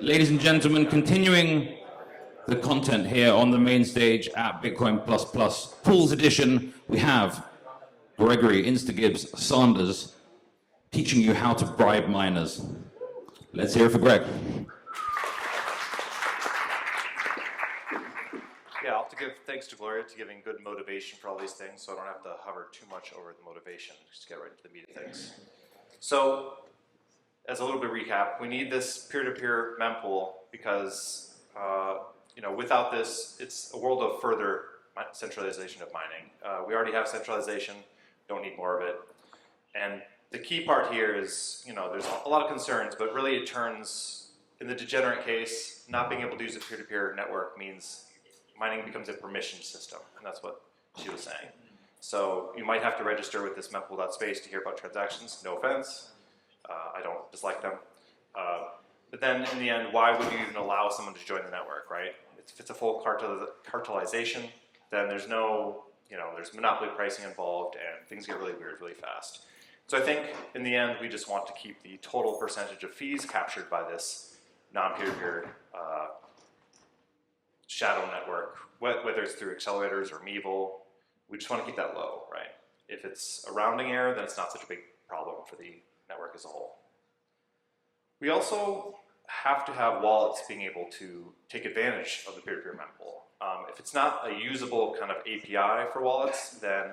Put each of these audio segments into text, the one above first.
Ladies and gentlemen, continuing the content here on the main stage at Bitcoin Pools Edition, we have Gregory Instagibbs Sanders teaching you how to bribe miners. Let's hear it for Greg. Yeah, I'll have to give thanks to Gloria to giving good motivation for all these things, so I don't have to hover too much over the motivation. Just get right into the meat of things. So, as a little bit of recap, we need this peer-to-peer mempool because, without this, it's a world of further centralization of mining. We already have centralization, don't need more of it. And the key part here is, there's a lot of concerns, but really it turns, in the degenerate case, not being able to use a peer-to-peer network means mining becomes a permission system, and that's what she was saying. So you might have to register with this mempool.space to hear about transactions, no offense. I don't dislike them. But then in the end, why would you even allow someone to join the network, right? If it's a full cartelization, then there's no, there's monopoly pricing involved and things get really weird really fast. So I think in the end, we just want to keep the total percentage of fees captured by this non-peer-to-peer shadow network, whether it's through accelerators or Meevil, we just want to keep that low, right? If it's a rounding error, then it's not such a big problem for the network as a whole. We also have to have wallets being able to take advantage of the peer-to-peer mempool. If it's not a usable kind of API for wallets, then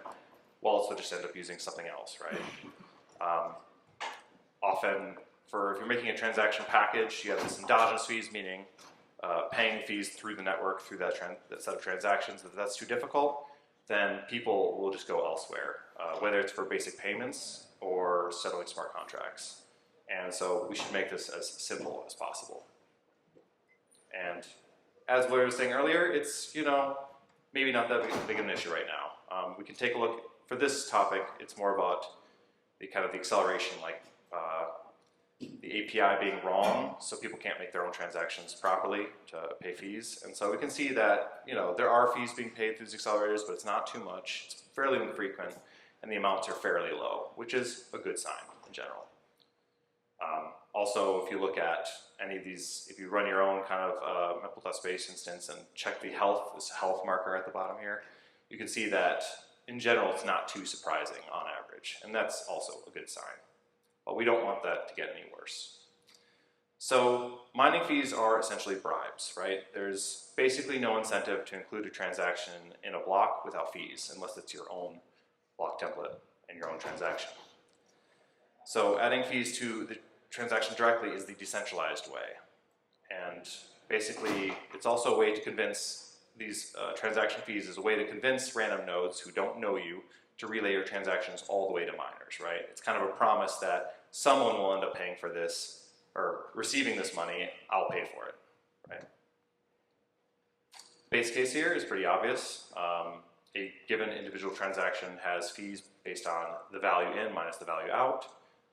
wallets will just end up using something else, right? Often, if you're making a transaction package, you have this endogenous fees, meaning paying fees through the network, through that set of transactions. If that's too difficult, then people will just go elsewhere, whether it's for basic payments or settling smart contracts. And so we should make this as simple as possible. And as Larry was saying earlier, it's, maybe not that big of an issue right now. We can take a look, for this topic, it's more about the kind of the acceleration, like the API being wrong, so people can't make their own transactions properly to pay fees. And so we can see that, there are fees being paid through these accelerators, but it's not too much. It's fairly infrequent, and the amounts are fairly low, which is a good sign in general. Also, if you look at any of these, if you run your own kind of mempool.space instance and check the health, this health marker at the bottom here, you can see that in general it's not too surprising on average, and that's also a good sign. But we don't want that to get any worse. So mining fees are essentially bribes, right? There's basically no incentive to include a transaction in a block without fees, unless it's your own block template and your own transaction. So adding fees to the transaction directly is the decentralized way. And basically, it's also a way to convince these transaction fees is a way to convince random nodes who don't know you to relay your transactions all the way to miners, right? It's kind of a promise that someone will end up paying for this, or receiving this money, I'll pay for it, right? Base case here is pretty obvious. A given individual transaction has fees based on the value in minus the value out.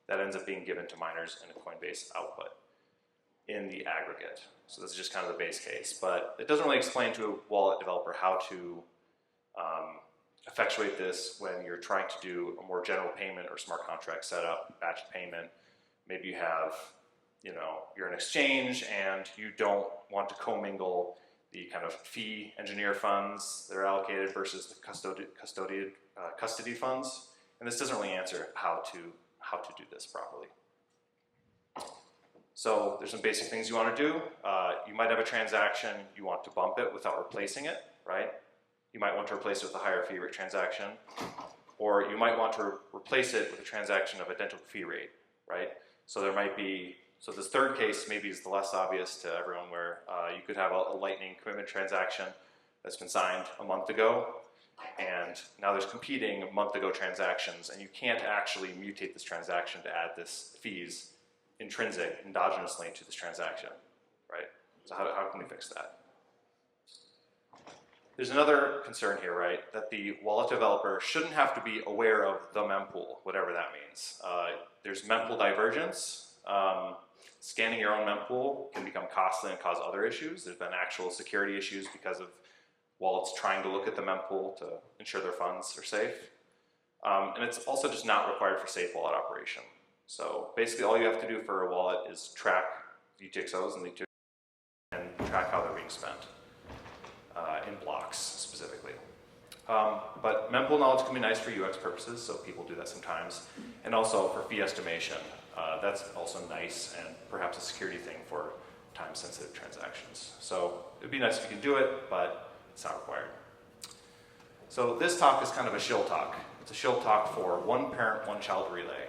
That ends up being given to miners in a Coinbase output in the aggregate. So this is just kind of the base case, but it doesn't really explain to a wallet developer how to effectuate this when you're trying to do a more general payment or smart contract setup, batch payment. Maybe you have, you're an exchange and you don't want to commingle the kind of fee engineer funds that are allocated versus the custody funds. And this doesn't really answer how to do this properly. So there's some basic things you want to do. You might have a transaction, you want to bump it without replacing it, right? You might want to replace it with a higher fee rate transaction, or you might want to replace it with a transaction of identical fee rate, right? So there might be, so this third case maybe is the less obvious to everyone, where you could have a Lightning commitment transaction that's been signed a month ago, and now there's competing month-ago transactions, and you can't actually mutate this transaction to add this fees intrinsic, endogenously to this transaction, right? So how can we fix that? There's another concern here, right? That the wallet developer shouldn't have to be aware of the mempool, whatever that means. There's mempool divergence. Scanning your own mempool can become costly and cause other issues. There's been actual security issues because of wallets trying to look at the mempool to ensure their funds are safe. And it's also just not required for safe wallet operation. So basically all you have to do for a wallet is track UTXOs and the track how they're being spent in blocks specifically. But mempool knowledge can be nice for UX purposes, so people do that sometimes, and also for fee estimation. That's also nice and perhaps a security thing for time-sensitive transactions. So it'd be nice if you can do it, but it's not required. So this talk is kind of a shill talk. It's a shill talk for one parent, one child relay.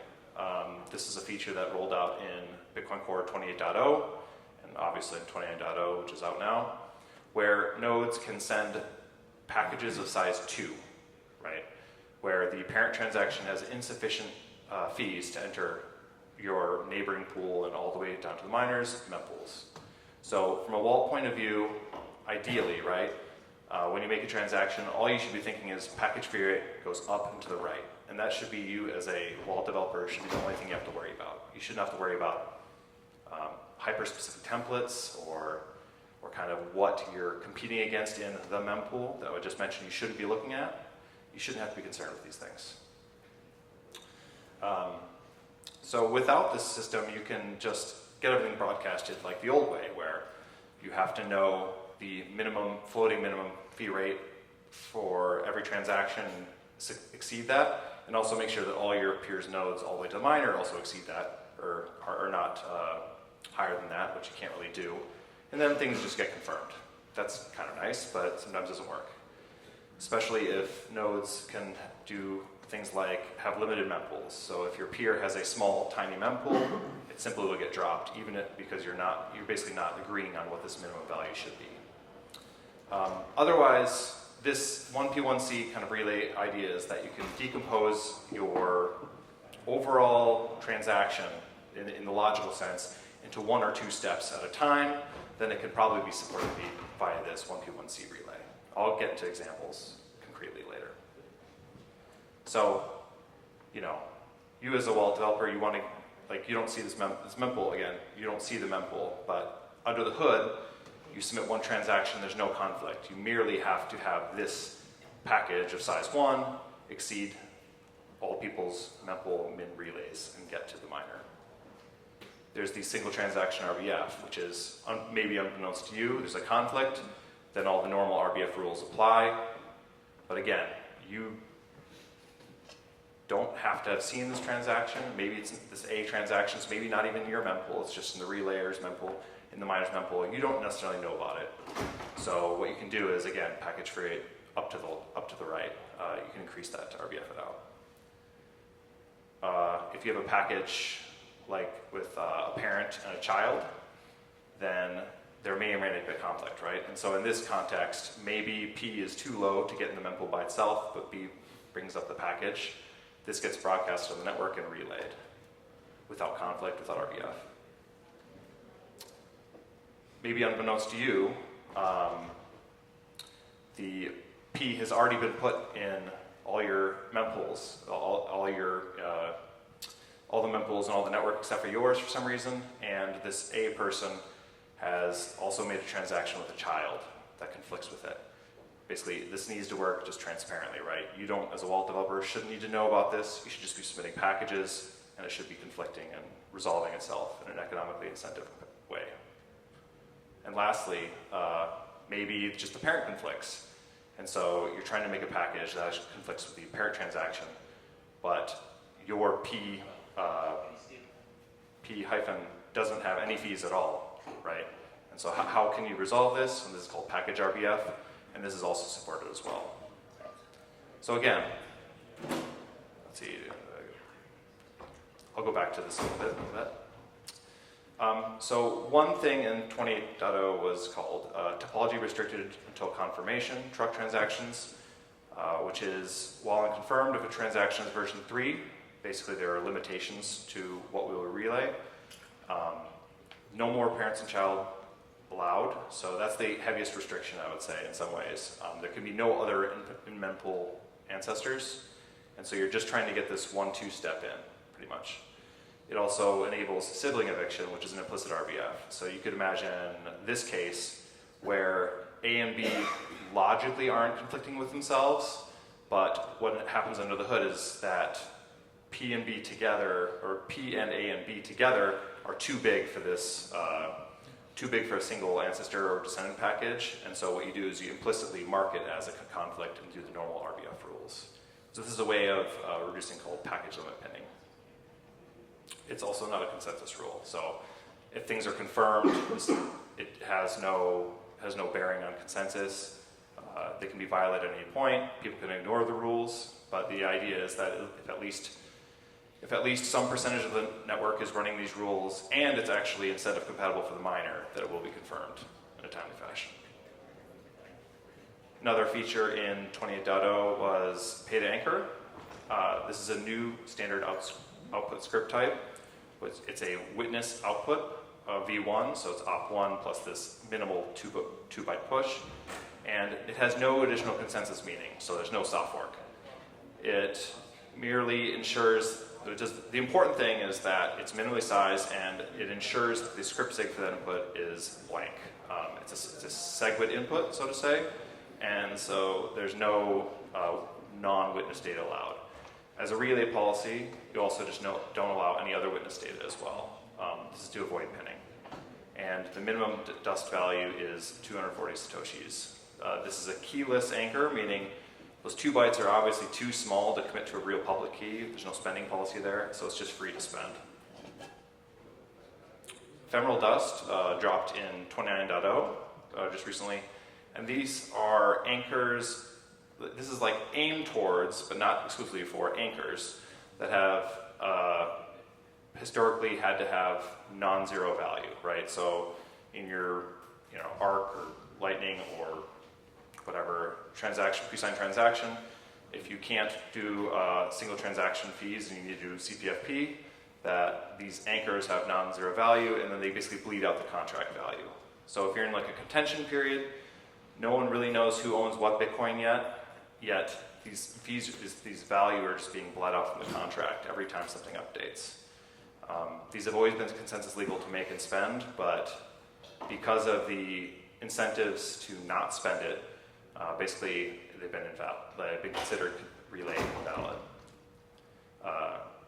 This is a feature that rolled out in Bitcoin Core 28.0 and obviously in 29.0, which is out now, where nodes can send packages of size 2, right? Where the parent transaction has insufficient fees to enter your neighboring pool and all the way down to the miners, mempools. So from a wallet point of view, ideally, right, when you make a transaction, all you should be thinking is package fee rate goes up and to the right. And that should be you as a wallet developer should be the only thing you have to worry about. You shouldn't have to worry about hyper-specific templates or kind of what you're competing against in the mempool that I just mentioned you shouldn't be looking at. You shouldn't have to be concerned with these things. So without this system, you can just get everything broadcasted like the old way, where you have to know the floating minimum fee rate for every transaction, exceed that, and also make sure that all your peers' nodes all the way to the miner also exceed that, or are not higher than that, which you can't really do. And then things just get confirmed. That's kind of nice, but sometimes doesn't work. Especially if nodes can do things like have limited mempools. So if your peer has a small, tiny mempool, it simply will get dropped, even because you're basically not agreeing on what this minimum value should be. Otherwise, this 1P1C kind of relay idea is that you can decompose your overall transaction in the logical sense into 1 or 2 steps at a time. Then it could probably be supported via this 1P1C relay. I'll get into examples concretely later. So, you as a wallet developer, you want to, you don't see this mempool again. You don't see the mempool, but under the hood, you submit one transaction, there's no conflict. You merely have to have this package of size 1 exceed all people's mempool min relays and get to the miner. There's the single transaction RBF, which is maybe unbeknownst to you, there's a conflict, then all the normal RBF rules apply. But again, you don't have to have seen this transaction. Maybe it's this A transaction, it's maybe not even in your mempool, it's just in the relayer's mempool, in the miner's mempool, and you don't necessarily know about it. So what you can do is, again, package fee rate up to the right. You can increase that to RBF it out. If you have a package like with a parent and a child, then there may or may not be a conflict, right? And so in this context, maybe P is too low to get in the mempool by itself, but B brings up the package. This gets broadcast on the network and relayed without conflict, without RBF. Maybe unbeknownst to you, the P has already been put in all your mempools, all the mempools and all the network except for yours for some reason, and this A person has also made a transaction with a child that conflicts with it. Basically, this needs to work just transparently, right? You don't, as a wallet developer, shouldn't need to know about this. You should just be submitting packages, and it should be conflicting and resolving itself in an economically incentive way. And lastly, maybe just the parent conflicts. And so you're trying to make a package that actually conflicts with the parent transaction, but your P hyphen doesn't have any fees at all, right? And so how can you resolve this? And this is called package RBF, and this is also supported as well. So again, let's see, I'll go back to this a little bit. So one thing in 28.0 was called topology restricted until confirmation truck transactions, which is while unconfirmed, if a transaction is version 3, basically there are limitations to what we will relay. No more parents and child allowed, so that's the heaviest restriction, I would say, in some ways. There can be no other in mempool ancestors, and so you're just trying to get this 1-2 step in, pretty much. It also enables sibling eviction, which is an implicit RBF. So you could imagine this case where A and B logically aren't conflicting with themselves, but what happens under the hood is that P and B together, or P and A and B together, are too big for this too big for a single ancestor or descendant package, and so what you do is you implicitly mark it as a conflict and do the normal RBF rules. So this is a way of reducing called package limit pinning. It's also not a consensus rule, so if things are confirmed, it has no bearing on consensus. They can be violated at any point. People can ignore the rules, but the idea is that if at least some percentage of the network is running these rules and it's actually incentive compatible for the miner, that it will be confirmed in a timely fashion. Another feature in 28.0 was pay to anchor. This is a new standard output script type. It's a witness output of V1, so it's op1 plus this minimal 2-byte push. And it has no additional consensus meaning, so there's no soft fork. It merely ensures, the important thing is that it's minimally sized and it ensures that the script sig for that input is blank. It's a SegWit input, so to say, and so there's no non-witness data allowed. As a relay policy, you also just don't allow any other witness data as well. This is to avoid pinning. And the minimum dust value is 240 satoshis. This is a keyless anchor, meaning those 2 bytes are obviously too small to commit to a real public key. There's no spending policy there, so it's just free to spend. Ephemeral dust dropped in 29.0 just recently, and these are anchors. This is like aimed towards, but not exclusively for, anchors that have historically had to have non-zero value, right? So in your ARC or Lightning or whatever pre-signed transaction, if you can't do single transaction fees and you need to do CPFP, that these anchors have non-zero value and then they basically bleed out the contract value. So if you're in like a contention period, no one really knows who owns what Bitcoin yet these fees, these value are just being bled out from the contract every time something updates. These have always been consensus legal to make and spend, but because of the incentives to not spend it, basically they've been considered relay invalid.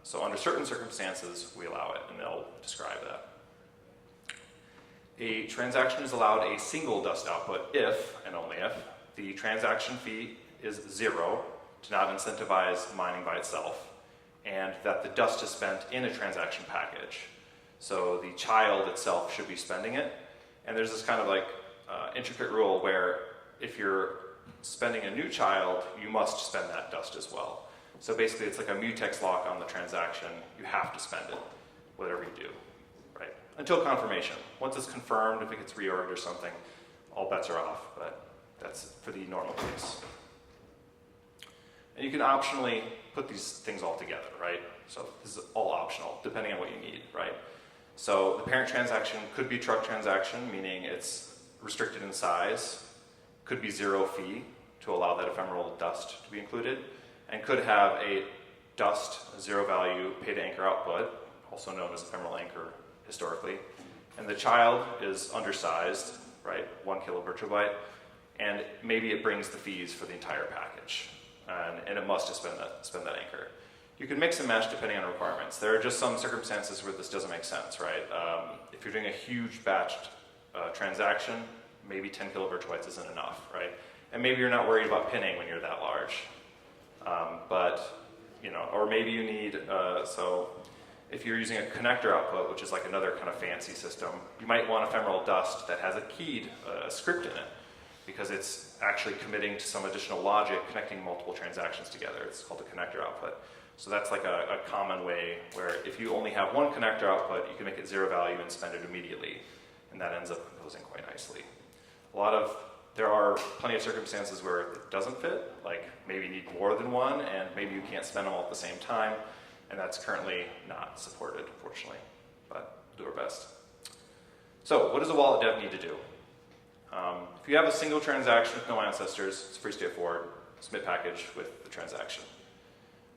So under certain circumstances, we allow it, and they'll describe that. A transaction is allowed a single dust output if, and only if, the transaction fee is 0 to not incentivize mining by itself, and that the dust is spent in a transaction package. So the child itself should be spending it, and there's this kind of like intricate rule where if you're spending a new child, you must spend that dust as well. So basically it's like a mutex lock on the transaction. You have to spend it, whatever you do, right? Until confirmation. Once it's confirmed, if it gets reorged or something, all bets are off, but that's for the normal case. And you can optionally put these things all together, right? So this is all optional, depending on what you need, right? So the parent transaction could be a truck transaction, meaning it's restricted in size, could be 0 fee to allow that ephemeral dust to be included, and could have a dust 0 value pay to anchor output, also known as ephemeral anchor historically. And the child is undersized, right, 1 kilovirtual byte, and maybe it brings the fees for the entire package. And it must spend that anchor. You can mix and match depending on requirements. There are just some circumstances where this doesn't make sense, right? If you're doing a huge batched transaction, maybe 10 kilovirtual bytes isn't enough, right? And maybe you're not worried about pinning when you're that large. Or maybe you need, so if you're using a connector output, which is like another kind of fancy system, you might want ephemeral dust that has a keyed script in it, because it's actually committing to some additional logic connecting multiple transactions together. It's called a connector output. So that's like a common way where if you only have one connector output, you can make it 0 value and spend it immediately. And that ends up composing quite nicely. There are plenty of circumstances where it doesn't fit, like maybe you need more than one and maybe you can't spend them all at the same time, and that's currently not supported, unfortunately, but we'll do our best. So what does a wallet dev need to do? If you have a single transaction with no ancestors, it's pretty straightforward. Submit package with the transaction.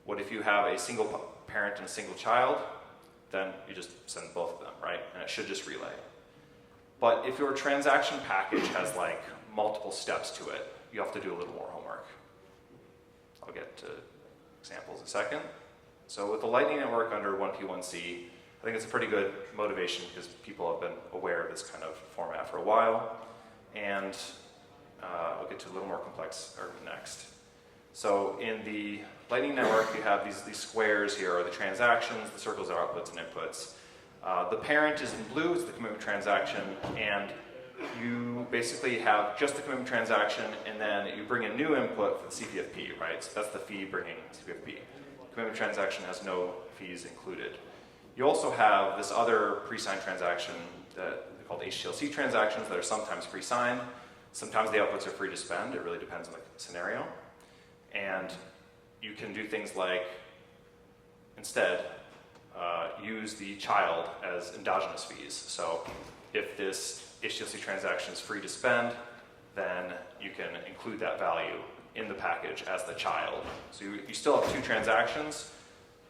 What if you have a single parent and a single child? Then you just send both of them, right? And it should just relay. But if your transaction package has like multiple steps to it, you have to do a little more homework. I'll get to examples in a second. So with the Lightning Network under 1P1C, I think it's a pretty good motivation because people have been aware of this kind of format for a while. And I'll get to a little more complex next. So in the Lightning Network, you have these squares here are the transactions, the circles are outputs and inputs. The parent is in blue, it's the commitment transaction, and you basically have just the commitment transaction, and then you bring a new input for the CPFP, right? So that's the fee bringing CPFP. The commitment transaction has no fees included. You also have this other pre-signed transaction that they're called HTLC transactions that are sometimes pre-signed. Sometimes the outputs are free to spend. It really depends on the scenario. And you can do things like, instead, use the child as endogenous fees. So if this HTLC transaction is free to spend, then you can include that value in the package as the child. So you still have two transactions.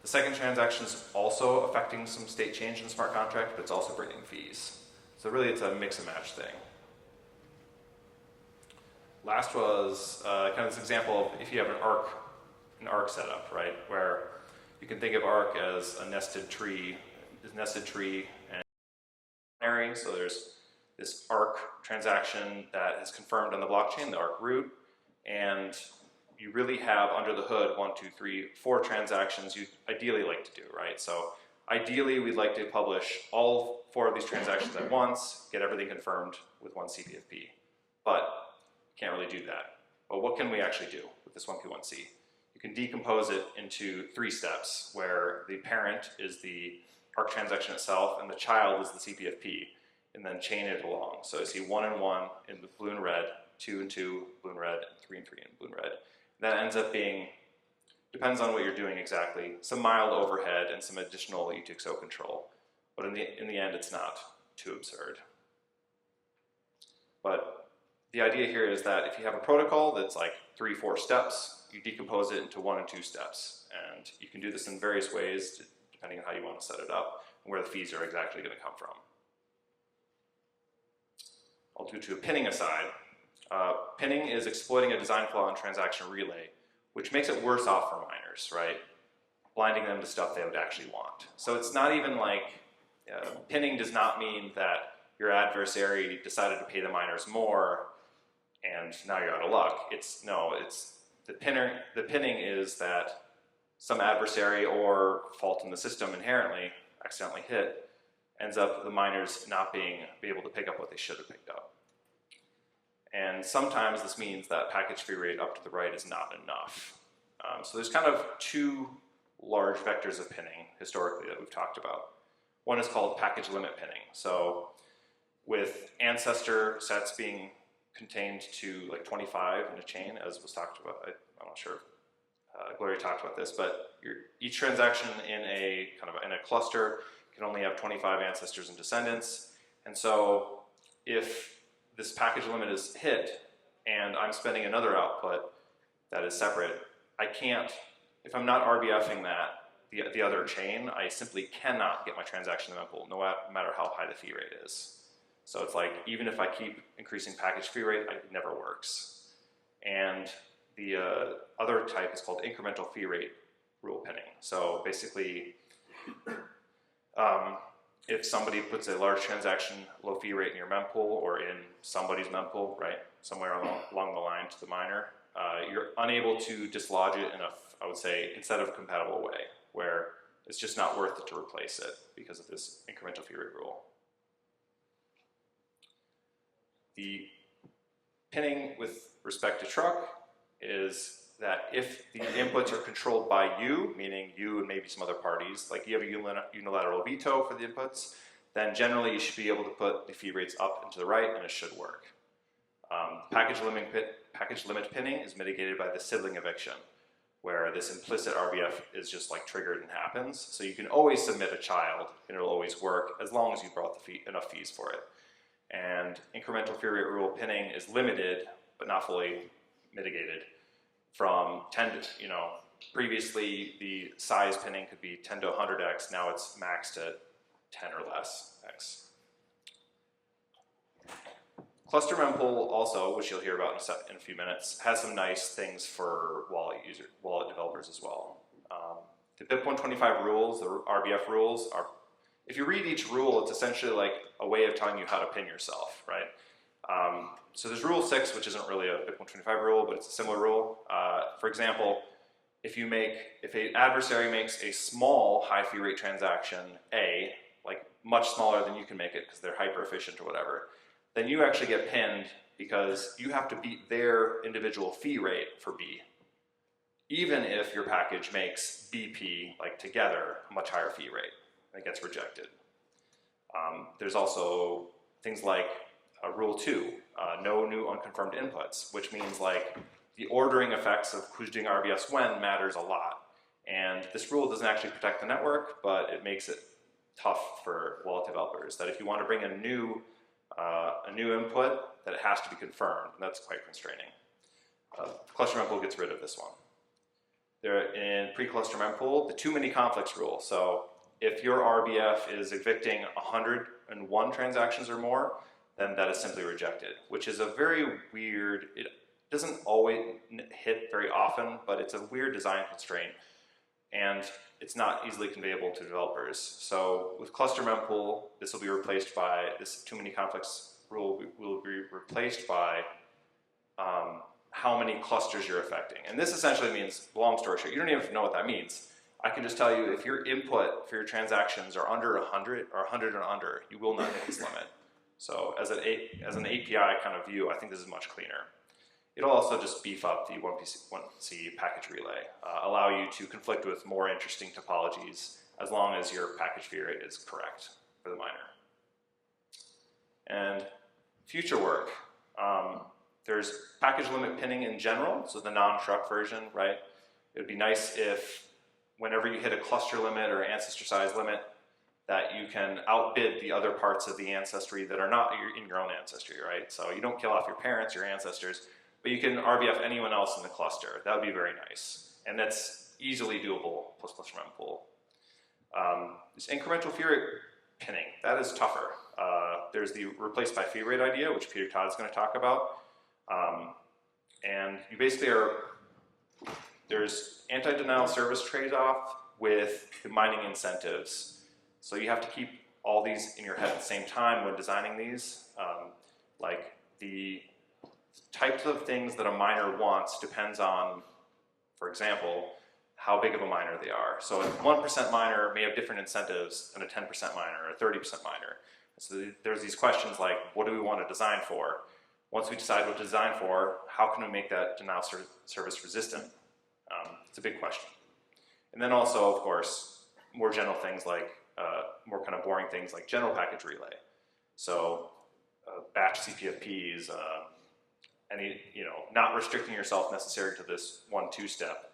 The second transaction is also affecting some state change in the smart contract, but it's also bringing fees. So really it's a mix and match thing. Last was kind of this example of if you have an ARC setup, right, where you can think of ARC as a nested tree and binary. So there's this ARC transaction that is confirmed on the blockchain, the ARC root, and you really have under the hood 1, 2, 3, 4 transactions you ideally like to do, right? So ideally we'd like to publish all 4 of these transactions at once, get everything confirmed with one CPFP, but you can't really do that. But what can we actually do with this 1P1C? You can decompose it into 3 steps where the parent is the ARC transaction itself and the child is the CPFP, and then chain it along. So you see 1 and 1 in the blue and red, 2 and 2 blue and red, and 3 and 3 in blue and red. That ends up being, depends on what you're doing exactly, some mild overhead and some additional UTXO control. But in the end, it's not too absurd. But the idea here is that if you have a protocol that's like 3, 4 steps, you decompose it into 1 and 2 steps. And you can do this in various ways, depending on how you want to set it up and where the fees are exactly going to come from. I'll do to a pinning aside. Pinning is exploiting a design flaw in transaction relay, which makes it worse off for miners, right? Blinding them to stuff they would actually want. So it's not even like, pinning does not mean that your adversary decided to pay the miners more and now you're out of luck. The pinning is that some adversary or fault in the system inherently accidentally hit, ends up the miners not be able to pick up what they should have picked up. And sometimes this means that package fee rate up to the right is not enough. So there's kind of 2 large vectors of pinning historically that we've talked about. One is called package limit pinning. So with ancestor sets being contained to like 25 in a chain, as was talked about, I'm not sure if Gregory talked about this, but each transaction in a cluster can only have 25 ancestors and descendants. And so if this package limit is hit and I'm spending another output that is separate, I can't, if I'm not RBFing that, the other chain, I simply cannot get my transaction in Mempool, no matter how high the fee rate is. So it's like, even if I keep increasing package fee rate, it never works. And the other type is called incremental fee rate rule pinning. So basically, if somebody puts a large transaction low fee rate in your mempool or in somebody's mempool, right, somewhere along the line to the miner, you're unable to dislodge it in a, I would say, instead of compatible way, where it's just not worth it to replace it because of this incremental fee rate rule. The pinning with respect to truck is that if the inputs are controlled by you, meaning you and maybe some other parties, like you have a unilateral veto for the inputs, then generally you should be able to put the fee rates up and to the right and it should work. Package limit pinning is mitigated by the sibling eviction, where this implicit RBF is just like triggered and happens. So you can always submit a child and it'll always work as long as you brought enough fees for it. And incremental fee rate rule pinning is limited, but not fully mitigated, from 10 to, previously the size pinning could be 10 to 100x, now it's maxed at 10 or less x. Cluster mempool also, which you'll hear about in a few minutes, has some nice things for wallet developers as well. The BIP 125 rules, the RBF rules, are If you read each rule, it's essentially like a way of telling you how to pin yourself, right? So there's rule 6, which isn't really a Bitcoin 25 rule, but it's a similar rule. For example, if an adversary makes a small high fee rate transaction, A, like much smaller than you can make it because they're hyper efficient or whatever, then you actually get pinned because you have to beat their individual fee rate for B, even if your package makes BP, like together, a much higher fee rate. It gets rejected. There's also things like rule 2, no new unconfirmed inputs, which means like the ordering effects of who's doing RBS when matters a lot. And this rule doesn't actually protect the network, but it makes it tough for wallet developers that if you want to bring a new input, that it has to be confirmed, and that's quite constraining. Cluster mempool gets rid of this one. In pre-cluster mempool, the too many conflicts rule. So if your RBF is evicting 101 transactions or more, then that is simply rejected, which is a very weird, it doesn't always hit very often, but it's a weird design constraint, and it's not easily conveyable to developers. So with cluster mempool, this will be replaced by, this too many conflicts rule will be replaced by how many clusters you're affecting. And this essentially means, long story short, you don't even know what that means. I can just tell you if your input for your transactions are under 100 or 100 and under, you will not hit this limit. So as an API kind of view, I think this is much cleaner. It'll also just beef up the 1C package relay, allow you to conflict with more interesting topologies as long as your package fee rate is correct for the miner. And future work. There's package limit pinning in general, so the non-truck version, right? It would be nice if whenever you hit a cluster limit or ancestor size limit, that you can outbid the other parts of the ancestry that are not in your own ancestry, right? So you don't kill off your parents, your ancestors, but you can RBF anyone else in the cluster. That would be very nice. And that's easily doable plus cluster mempool. This incremental fee rate pinning, that is tougher. There's the replace by fee rate idea, which Peter Todd is going to talk about. And you basically there's anti-denial service trade-off with the mining incentives. So you have to keep all these in your head at the same time when designing these. Like the types of things that a miner wants depends on, for example, how big of a miner they are. So a 1% miner may have different incentives than a 10% miner or a 30% miner. So there's these questions like, what do we want to design for? Once we decide what to design for, how can we make that denial service resistant? It's a big question. And then also, of course, more general things like, more kind of boring things like general package relay. So batch CPFPs, not restricting yourself necessarily to this 1-2 step.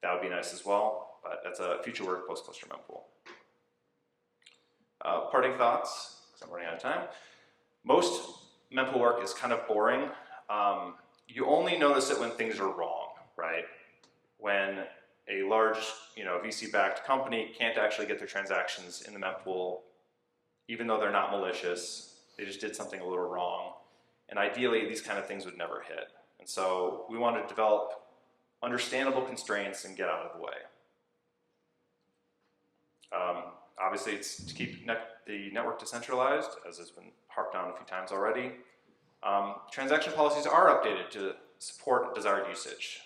That would be nice as well, but that's a future work post-cluster mempool. Parting thoughts, because I'm running out of time. Most mempool work is kind of boring. You only notice it when things are wrong, right? When a large, VC-backed company can't actually get their transactions in the mempool, even though they're not malicious, they just did something a little wrong. And ideally, these kind of things would never hit. And so we want to develop understandable constraints and get out of the way. Obviously, it's to keep the network decentralized, as has been harped on a few times already. Transaction policies are updated to support desired usage.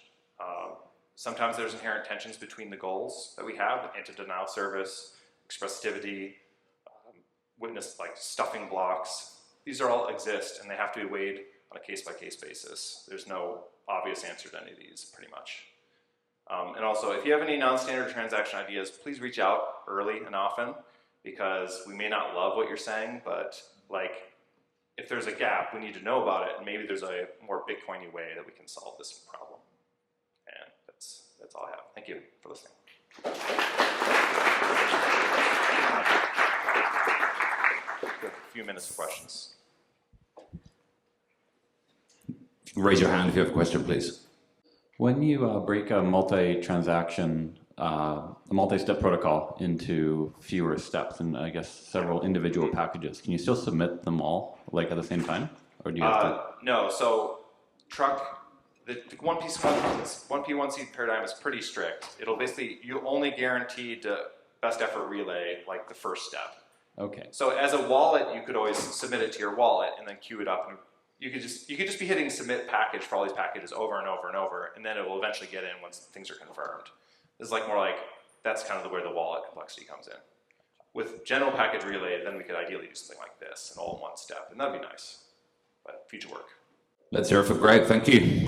Sometimes there's inherent tensions between the goals that we have, anti-denial service, expressivity, witness like stuffing blocks. These all exist, and they have to be weighed on a case-by-case basis. There's no obvious answer to any of these, pretty much. And also, if you have any non-standard transaction ideas, please reach out early and often, because we may not love what you're saying, but if there's a gap, we need to know about it, and maybe there's a more Bitcoiny way that we can solve this problem. And that's all I have. Thank you for listening. A few minutes for questions. Raise your hand if you have a question, please. When you break a multi-transaction, a multi-step protocol into fewer steps and I guess several individual packages, can you still submit them all at the same time? Or do you have to? No, so the 1P1C paradigm is pretty strict. It'll basically, you only guarantee the best effort relay the first step. Okay. So as a wallet, you could always submit it to your wallet and then queue it up, and you could just be hitting submit package for all these packages over and over and over, and then it will eventually get in once things are confirmed. This is like more like that's kind of where the wallet complexity comes in. With general package relay, then we could ideally do something like this, and all in one step, and that'd be nice. But future work. Let's hear it for Greg. Thank you.